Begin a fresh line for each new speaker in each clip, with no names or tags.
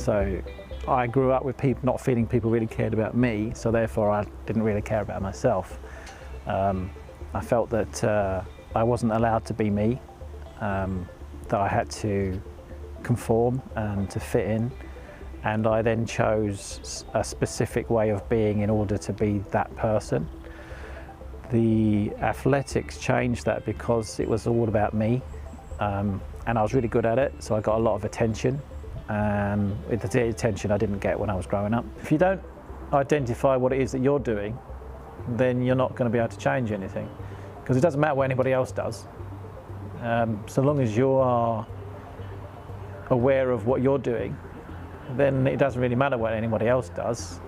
So I grew up with people not feeling people really cared about me, so therefore I didn't really care about myself. I felt that I wasn't allowed to be me, that I had to conform and to fit in, and I then chose a specific way of being in order to be that person. The athletics changed that because it was all about me, and I was really good at it, so I got a lot of attention, and the attention I didn't get when I was growing up. If you don't identify what it is that you're doing, then you're not going to be able to change anything, because it doesn't matter what anybody else does. So long as you are aware of what you're doing, then it doesn't really matter what anybody else does,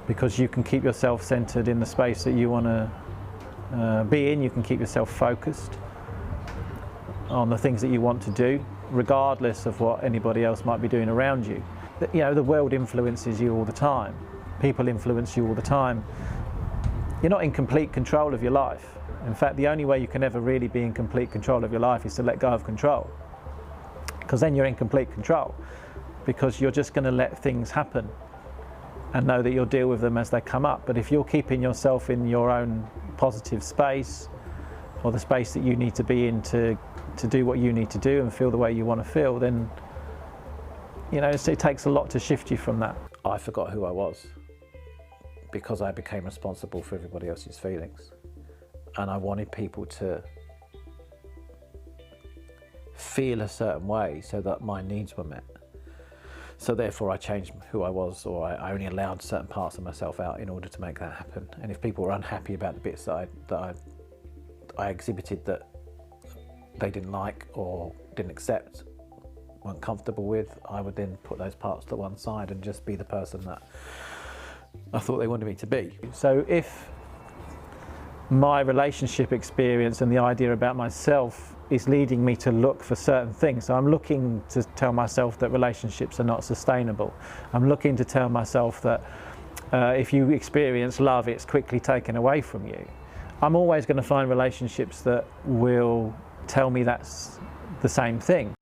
because you can keep yourself centered in the space that you want to be in. You can keep yourself focused on the things that you want to do, regardless of what anybody else might be doing around you. You know, the world influences you all the time. People influence you all the time. You're not in complete control of your life. In fact, the only way you can ever really be in complete control of your life is to let go of control, because then you're in complete control, because you're just going to let things happen and know that you'll deal with them as they come up. But if you're keeping yourself in your own positive space, or the space that you need to be in to do what you need to do and feel the way you want to feel, then you know, it takes a lot to shift you from that. I forgot who I was because I became responsible for everybody else's feelings, and I wanted people to feel a certain way so that my needs were met. So therefore I changed who I was, or I only allowed certain parts of myself out in order to make that happen. And if people were unhappy about the bits that I exhibited that they didn't like or didn't accept, weren't comfortable with, I would then put those parts to one side and just be the person that I thought they wanted me to be. So if my relationship experience and the idea about myself is leading me to look for certain things, so I'm looking to tell myself that relationships are not sustainable. I'm looking to tell myself that if you experience love, it's quickly taken away from you. I'm always going to find relationships that will tell me that's the same thing.